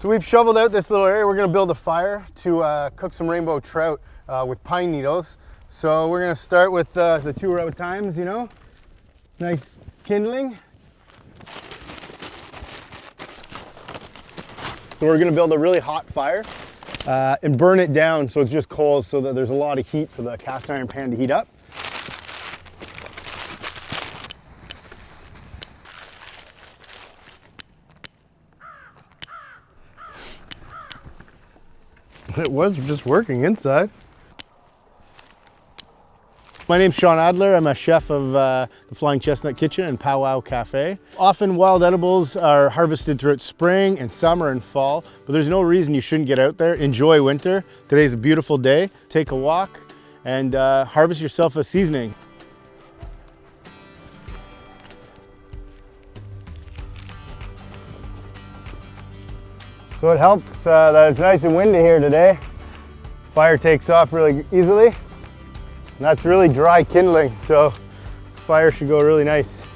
So we've shoveled out this little area. We're gonna build a fire to cook some rainbow trout with pine needles. So we're gonna start with the 2 at a times, you know. Nice kindling. So we're gonna build a really hot fire and burn it down so it's just coals so that there's a lot of heat for the cast iron pan to heat up. It was just working inside. My name's Shawn Adler. I'm a chef of the Flying Chestnut Kitchen and Powwow Cafe. Often wild edibles are harvested throughout spring and summer and fall, but there's no reason you shouldn't get out there. Enjoy winter. Today's a beautiful day. Take a walk and harvest yourself a seasoning. So it helps that it's nice and windy here today. Fire takes off really easily. And that's really dry kindling, so the fire should go really nice.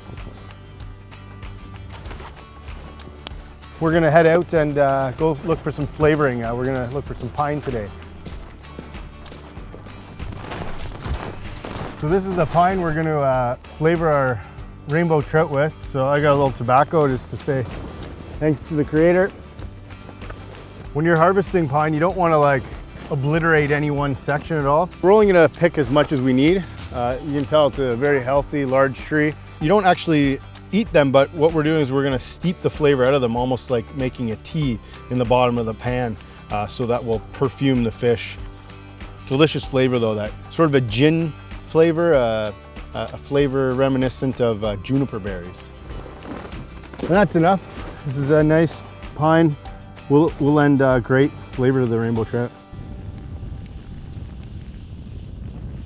We're gonna head out and go look for some flavoring. We're gonna look for some pine today. So this is the pine we're gonna flavor our rainbow trout with. So I got a little tobacco just to say thanks to the creator. When you're harvesting pine, you don't want to like obliterate any one section at all. We're only going to pick as much as we need. You can tell it's a very healthy, large tree. You don't actually eat them, but what we're doing is we're going to steep the flavor out of them, almost like making a tea in the bottom of the pan, so that will perfume the fish. Delicious flavor though, that sort of a gin flavor, a flavor reminiscent of juniper berries. And that's enough. This is a nice pine. Will lend great flavor to the rainbow trout.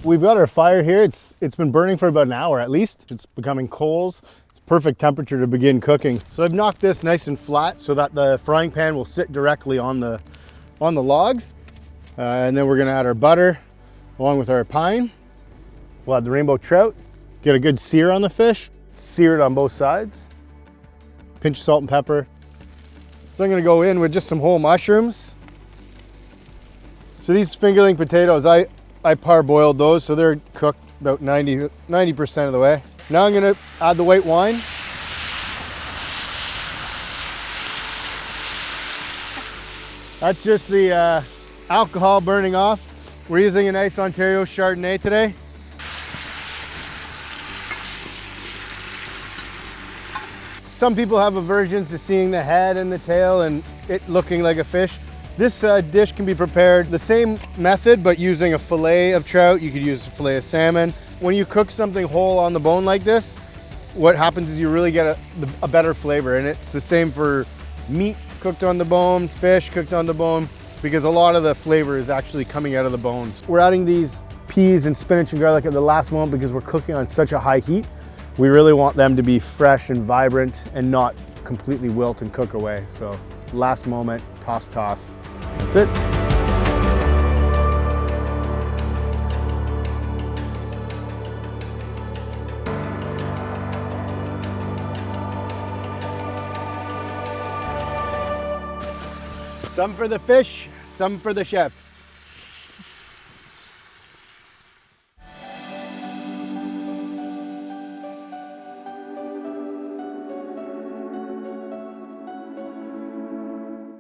We've got our fire here. It's been burning for about an hour at least. It's becoming coals. It's perfect temperature to begin cooking. So I've knocked this nice and flat so that the frying pan will sit directly on the logs. And then we're gonna add our butter along with our pine. We'll add the rainbow trout. Get a good sear on the fish. Sear it on both sides. Pinch of salt and pepper. So I'm gonna go in with just some whole mushrooms. So these fingerling potatoes, I parboiled those, so they're cooked about 90% of the way. Now I'm gonna add the white wine. That's just the alcohol burning off. We're using a nice Ontario Chardonnay today. Some people have aversions to seeing the head and the tail and it looking like a fish. This dish can be prepared the same method, but using a fillet of trout. You could use a fillet of salmon. When you cook something whole on the bone like this, what happens is you really get a better flavor. And it's the same for meat cooked on the bone, fish cooked on the bone, because a lot of the flavor is actually coming out of the bones. We're adding these peas and spinach and garlic at the last moment because we're cooking on such a high heat. We really want them to be fresh and vibrant and not completely wilt and cook away. So last moment, toss. That's it. Some for the fish, some for the chef.